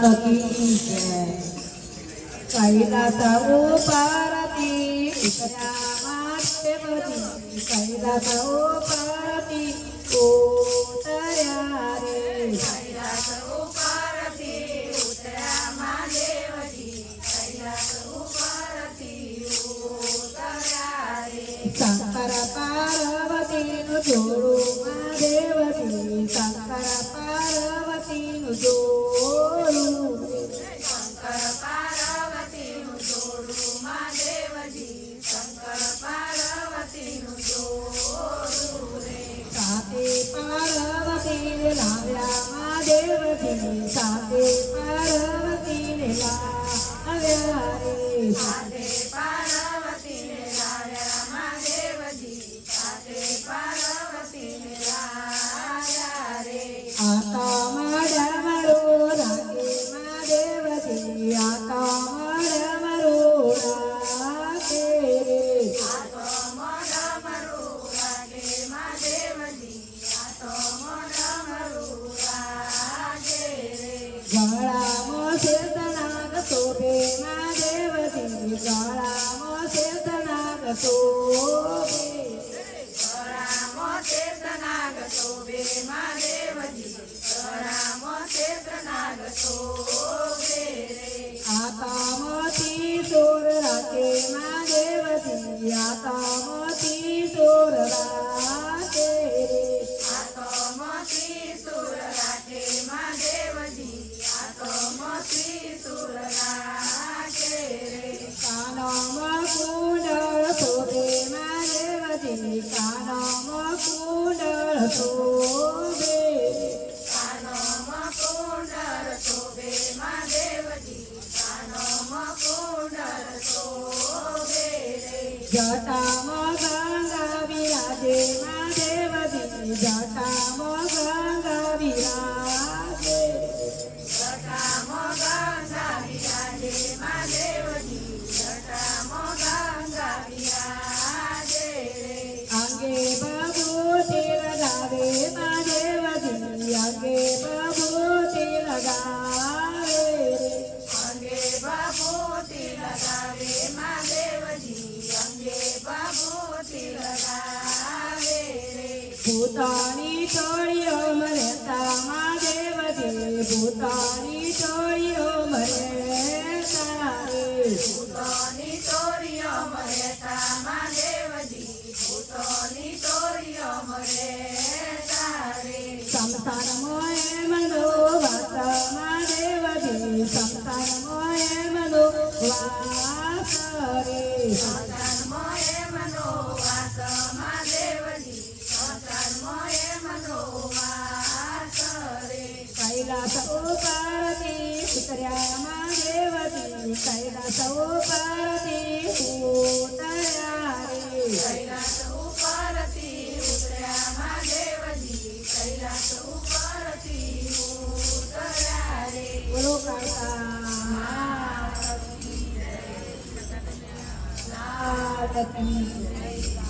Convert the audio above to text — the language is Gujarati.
માત કી જય કૈલાસ ઉપરથી ઉતર્યા માતે બધી કૈલાસ ઉપરથી ઉતર્યા રે કૈલાસ ઉપરથી ઉતર્યા મહાદેવજી કૈલાસ ઉપરથી ઉતર્યા રે શંકર પાર્વતીનું જોડું મહાદેવજી શંકર પાર્વતીનું જોડું શંકર પાર્વતીનું જોડું મહાદેવજી શંકર પાર્વતીનું જોડું રે સાથે પાર્વતીને લાવ્યા મહાદેવજી સાથે પાર્વતીને લાવ્યા રે સાથે પાર્વતીને લાવ્યા મહાદેવજી સાથે પાર્વતીને લાવ્યા રે આકા મારો રાગે મહાદેવજી આકા મારો રાગે રે આ તો મોઢમરું રાગે મહાદેવજી આ તો મોઢમરું રાગે રે ગળામાં શેતનાગ શોભે મહાદેવજી ગળામાં શેતનાગ શોભે ગળામો શેષનાગ શોભે મહાદેવજી ગળામો શેષનાગ શોભે રે આકામતી સોર રાખે મહાદેવજી આકામતી સોર રાખે રે આ તો મોતી સુર રાખે મહાદેવજી આ તો મોતી સુર રાખે રે કાનમાં કુંડળ શોભે મહાદેવજી કાનમાં કુંડળ શોભે કાનોમાં કુંડળ શોભે મહાદેવજી કાનોમાં કુંડળ શોભે રે જટામાં ગંગા વિરાજે મહાદેવજી જટામાં ગંગા વિરાજે જટામાં ગંગા વિરાજે મહાદેવજી જટામાં ગંગા વિરાજે રે અંગે બબૂતી લગાવે મહાદેવજી અંગે બબૂતી લગાવે રે અંગે બાબૂતી લગાવે મહાદેવજી અંગે બાબૂતી લગાવે રે ભૂતાની ટોળીઓ મરેતા મહાદેવજી ભૂતાની ટોળીઓ મરેતા રે ભૂતોની ટોળીઓ મરેતા મહાદેવજી ભૂતોની ટોળીઓ મરેતા રે સંસારમાં એમનો વાસ મહાદેવજી સંસારમાં એમનો વાસ રે સંસારમો એમનો વાસ મહાદેવજી સંસારમો એમનો વાસ રે કૈલાસ ઉપરથી ઉતર્યા મહાદેવજી કૈલાસ ઉપરથી ઉતર્યા રે કૈલાસ ઉપરથી ઉતર્યા મહાદેવજી કૈલાસ ઉપરથી ઉતર્યા રે બોલો કાકા માત કી જય. માત કી જય.